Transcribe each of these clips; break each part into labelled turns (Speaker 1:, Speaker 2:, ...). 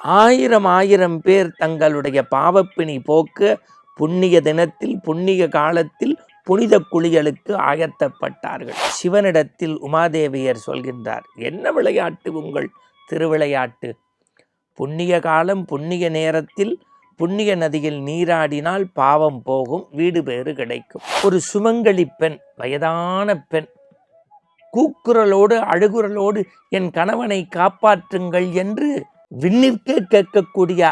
Speaker 1: ஆயிரம் ஆயிரம் பேர் தங்களுடைய பாவப்பிணி போக்க புண்ணிய தினத்தில் புண்ணிய காலத்தில் புனித குளியலுக்கு ஆயத்தப்பட்டார்கள். சிவனிடத்தில் உமாதேவியர் சொல்கின்றார், என்ன விளையாட்டு உங்கள் திருவிளையாட்டு? புண்ணிய காலம் புண்ணிய நேரத்தில் புண்ணிய நதியில் நீராடினால் பாவம் போகும், வீடு பேறு கிடைக்கும். ஒரு சுமங்கலி பெண், வயதான பெண், கூக்குரலோடு அழுகுரலோடு என் கணவனை காப்பாற்றுங்கள் என்று விண்ணிற்கே கேட்கக்கூடிய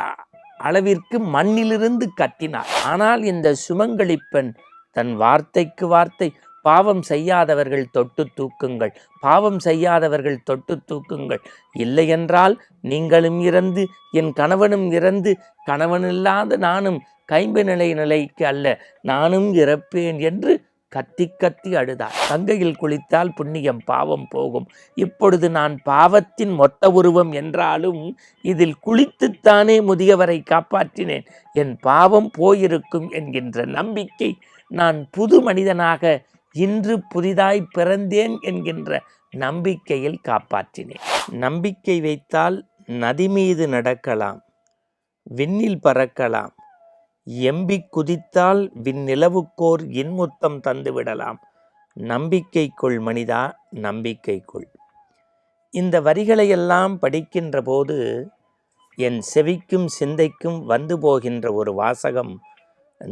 Speaker 1: அளவிற்கு மண்ணிலிருந்து கத்தினார். ஆனால் இந்த சுமங்கலி பெண் தன் வார்த்தைக்கு வார்த்தை, பாவம் செய்யாதவர்கள் தொட்டு தூக்குங்கள், பாவம் செய்யாதவர்கள் தொட்டு தூக்குங்கள், இல்லையென்றால் நீங்களும் இறந்து என் கணவனும் இறந்து கணவனில்லாத நானும் கைம்பு நிலைக்கு அல்ல நானும் இறப்பேன் என்று கத்தி கத்தி அழுதார். கங்கையில் குளித்தால் புண்ணியம் பாவம் போகும். இப்பொழுது நான் பாவத்தின் மொத்த உருவம் என்றாலும் இதில் குளித்துத்தானே முதியவரை காப்பாற்றினேன், என் பாவம் போயிருக்கும் என்கின்ற நம்பிக்கை, நான் புது மனிதனாக இன்று புதிதாய் பிறந்தேன் என்கின்ற நம்பிக்கையில் காப்பாற்றினேன். நம்பிக்கை வைத்தால் நதி மீது நடக்கலாம், விண்ணில் பறக்கலாம், எம்பி குதித்தால் விண்ணிலவுக்கோர் இன்முத்தம் தந்துவிடலாம். நம்பிக்கைக்குள் மனிதா, நம்பிக்கைக்குள். இந்த வரிகளையெல்லாம் படிக்கின்ற போது என் செவிக்கும் சிந்தைக்கும் வந்து போகின்ற ஒரு வாசகம்,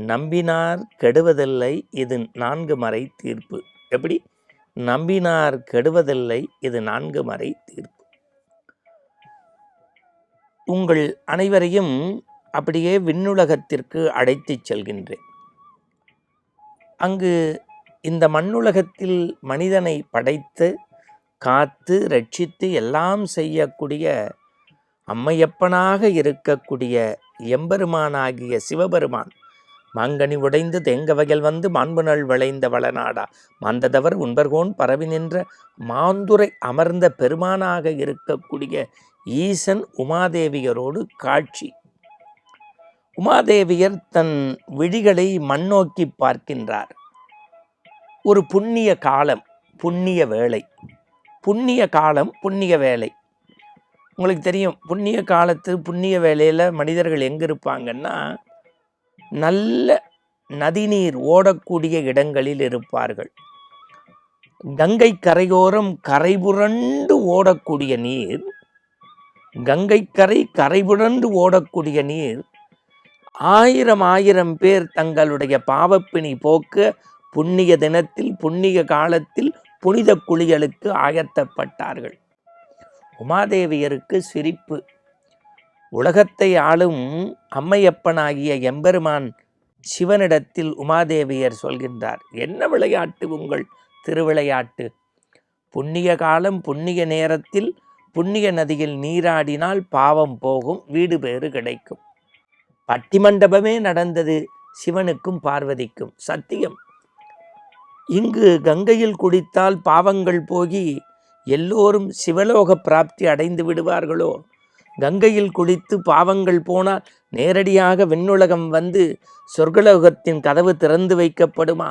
Speaker 1: நம்பினார் கெடுவதில்லை, இது 4 மறை தீர்ப்பு. எப்படி? நம்பினார் கெடுவதில்லை, இது 4 மறை தீர்ப்பு. உங்கள் அனைவரையும் அப்படியே விண்ணுலகத்திற்கு அழைத்து செல்கின்றேன். அங்கு இந்த மண்ணுலகத்தில் மனிதனை படைத்து காத்து ரட்சித்து எல்லாம் செய்யக்கூடிய அம்மையப்பனாக இருக்கக்கூடிய எம்பெருமானாகிய சிவபெருமான், மாங்கனி உடைந்து தேங்க வயல் வந்து மாண்புணல் விளைந்த வளநாடா மாந்ததவர் உண்பர்கோன் பரவி நின்ற மாந்துரை அமர்ந்த பெருமானாக இருக்கக்கூடிய ஈசன் உமாதேவியரோடு காட்சி. உமாதேவியர் தன் விழிகளை மண்ணோக்கி பார்க்கின்றார். ஒரு புண்ணிய காலம், புண்ணிய வேளை. புண்ணிய காலம், புண்ணிய வேளை. உங்களுக்கு தெரியும், புண்ணிய காலத்து புண்ணிய வேளையில் மனிதர்கள் எங்கே இருப்பாங்கன்னா, நல்ல நதிநீர் ஓடக்கூடிய இடங்களில் இருப்பார்கள். கங்கை கரையோரம் கரைபுரண்டு ஓடக்கூடிய நீர், கங்கை கரைபுரண்டு ஓடக்கூடிய நீர், ஆயிரம் ஆயிரம் பேர் தங்களுடைய பாவப்பிணி போக்க புண்ணிய தினத்தில் புண்ணிய காலத்தில் புனித குளியலுக்கு ஆயத்தப்பட்டார்கள். உமாதேவியருக்கு சிரிப்பு. உலகத்தை ஆளும் அம்மையப்பனாகிய எம்பெருமான் சிவனிடத்தில் உமாதேவியர் சொல்கின்றார், என்ன விளையாட்டு உங்கள் திருவிளையாட்டு? புண்ணிய காலம் புண்ணிய நேரத்தில் புண்ணிய நதியில் நீராடினால் பாவம் போகும், வீடு பேறு கிடைக்கும். பட்டிமண்டபமே நடந்தது சிவனுக்கும் பார்வதிக்கும். சத்தியம். இங்கு கங்கையில் குளித்தால் பாவங்கள் போகி எல்லோரும் சிவலோக பிராப்தி அடைந்து விடுவார்களோ? கங்கையில் குளித்து பாவங்கள் போனால் நேரடியாக விண்ணுலகம் வந்து சொர்க்கலோகத்தின் கதவு திறந்து வைக்கப்படுமா?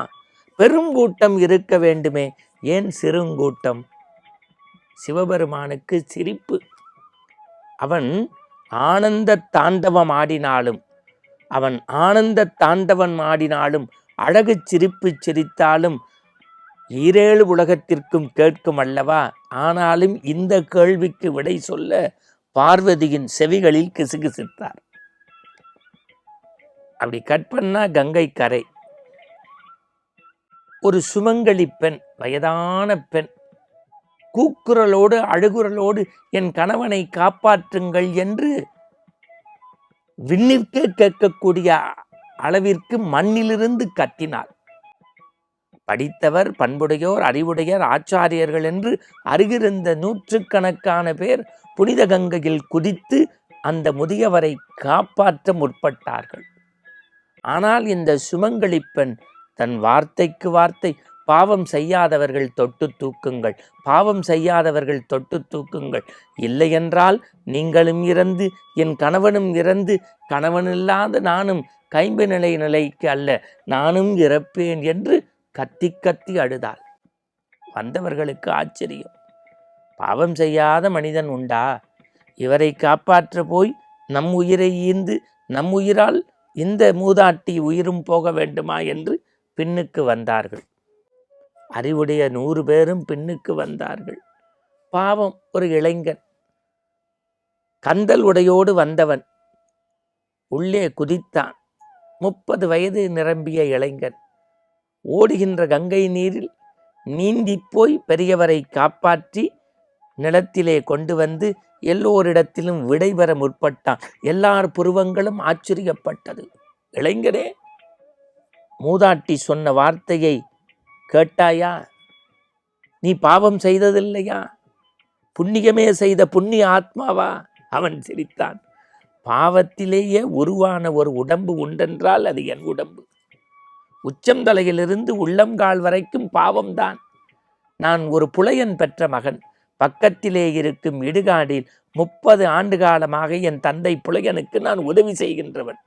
Speaker 1: பெருங்கூட்டம் இருக்க வேண்டுமே, ஏன் சிறுங்கூட்டம்? சிவபெருமானுக்கு சிரிப்பு. அவன் ஆனந்த தாண்டவம் ஆடினாலும், அவன் ஆனந்த தாண்டவன் ஆடினாலும், அழகு சிரிப்பு சிரித்தாலும் 7 உலகத்திற்கும் கேட்கும் அல்லவா? ஆனாலும் இந்த கேள்விக்கு விடை சொல்ல பார்வதியின் செவிகளில் கிசுகிசுத்தார். அப்படி கற்பனா கங்கை கரை. ஒரு சுமங்கலி பெண், வயதான பெண், கூக்குரலோடு அழுகுரலோடு என் கணவனை காப்பாற்றுங்கள் என்று விண்ணிற்கே கேட்கக்கூடிய அளவிற்கு மண்ணிலிருந்து கத்தினார். படித்தவர், பண்புடையோர், அறிவுடையர், ஆச்சாரியர்கள் என்று அருகிருந்த 100கணக்கான பேர் புனித கங்கையில் குதித்து அந்த முதியவரை காப்பாற்ற முற்பட்டார்கள். ஆனால் இந்த சுமங்கலி பெண் தன் வார்த்தைக்கு வார்த்தை, பாவம் செய்யாதவர்கள் தொட்டு தூக்குங்கள், பாவம் செய்யாதவர்கள் தொட்டு தூக்குங்கள், இல்லையென்றால் நீங்களும் இறந்து என் கணவனும் இறந்து கணவனில்லாத நானும் கைம்பு நிலைக்கு அல்ல நானும் இறப்பேன் என்று கத்தி கத்தி அழுதாள். வந்தவர்களுக்கு ஆச்சரியம். பாவம் செய்யாத மனிதன் உண்டா? இவரை காப்பாற்ற போய் நம் உயிரை ஈந்து நம் உயிரால் இந்த மூதாட்டி உயிரும் போக வேண்டுமா என்று பின்னுக்கு வந்தார்கள். அறிவுடைய 100 பேரும் பின்னுக்கு வந்தார்கள். பாவம், ஒரு இளைஞன், கந்தல் உடையோடு வந்தவன் உள்ளே குதித்தான். 30 வயது நிரம்பிய இளைஞன் ஓடுகின்ற கங்கை நீரில் நீந்தி போய் பெரியவரை காப்பாற்றி நிலத்திலே கொண்டு வந்து எல்லோரிடத்திலும் விடைபெற முற்பட்டான். எல்லார் புருவங்களும் ஆச்சரியப்பட்டது. இளைஞரே, மூதாட்டி சொன்ன வார்த்தையை கேட்டாயா? நீ பாவம் செய்ததில்லையா? புண்ணியமே செய்த புண்ணிய ஆத்மாவா? அவன் சிரித்தான். பாவத்திலேயே உருவான ஒரு உடம்பு உண்டென்றால் அது என் உடம்பு. உச்சந்தலையிலிருந்து உள்ளங்கால் வரைக்கும் பாவம்தான். நான் ஒரு புலையன் பெற்ற மகன். பக்கத்திலே இருக்கும் இடுகாடில் 30 ஆண்டு காலமாக என் தந்தை புலையனுக்கு நான் உதவி செய்கின்றவன்.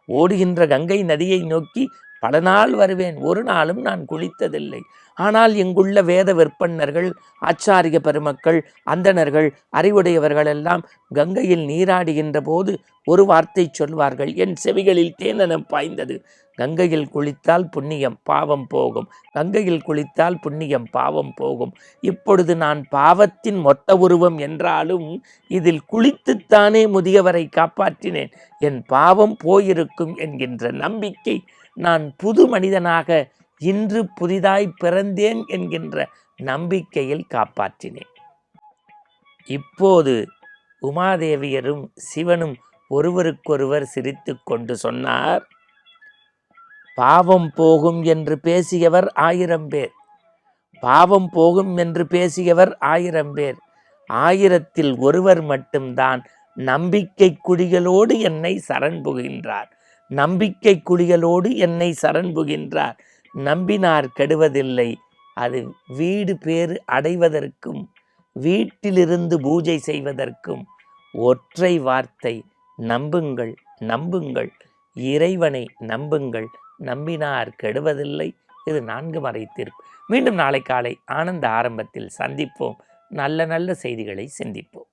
Speaker 1: ஓடுகின்ற கங்கை நதியை நோக்கி பல நாள் வருவேன். ஒரு நாளும் நான் குளித்ததில்லை. ஆனால் இங்குள்ள வேத விற்பன்னர்கள், ஆச்சாரிய பெருமக்கள், அந்தணர்கள், அறிவுடையவர்கள் எல்லாம் கங்கையில் நீராடுகின்ற போது ஒரு வார்த்தை சொல்வார்கள். என் செவிகளில் தேனென பாய்ந்தது. கங்கையில் குளித்தால் புண்ணியம், பாவம் போகும். கங்கையில் குளித்தால் புண்ணியம், பாவம் போகும். இப்பொழுது நான் பாவத்தின் மொத்த உருவம் என்றாலும் இதில் குளித்துத்தானே முதியவரை காப்பாற்றினேன். என் பாவம் போயிருக்கும் என்கின்ற நம்பிக்கை, நான் புது மனிதனாக இன்று புதிதாய் பிறந்தேன் என்கின்ற நம்பிக்கையில் காப்பாற்றினேன். இப்போது உமாதேவியரும் சிவனும் ஒருவருக்கொருவர் சிரித்து கொண்டு சொன்னார், பாவம் போகும் என்று பேசியவர் 1000 பேர், பாவம் போகும் என்று பேசியவர் 1000 பேர், 1000ல் ஒருவர் மட்டும்தான் நம்பிக்கை குடிகளோடு என்னை சரண் புகின்றார். நம்பிக்கை குடிகளோடு என்னை சரண் புகின்றார். நம்பினார் கெடுவதில்லை. அது வீடு பேறு அடைவதற்கும் வீட்டிலிருந்து பூஜை செய்வதற்கும் ஒற்றை வார்த்தை, நம்புங்கள், நம்புங்கள், இறைவனை நம்புங்கள், நம்பினார் கெடுவதில்லை. இது 4 மறை தீர்ப்பு. மீண்டும் நாளை காலை ஆனந்த ஆரம்பத்தில் சந்திப்போம். நல்ல நல்ல செய்திகளை சிந்திப்போம்.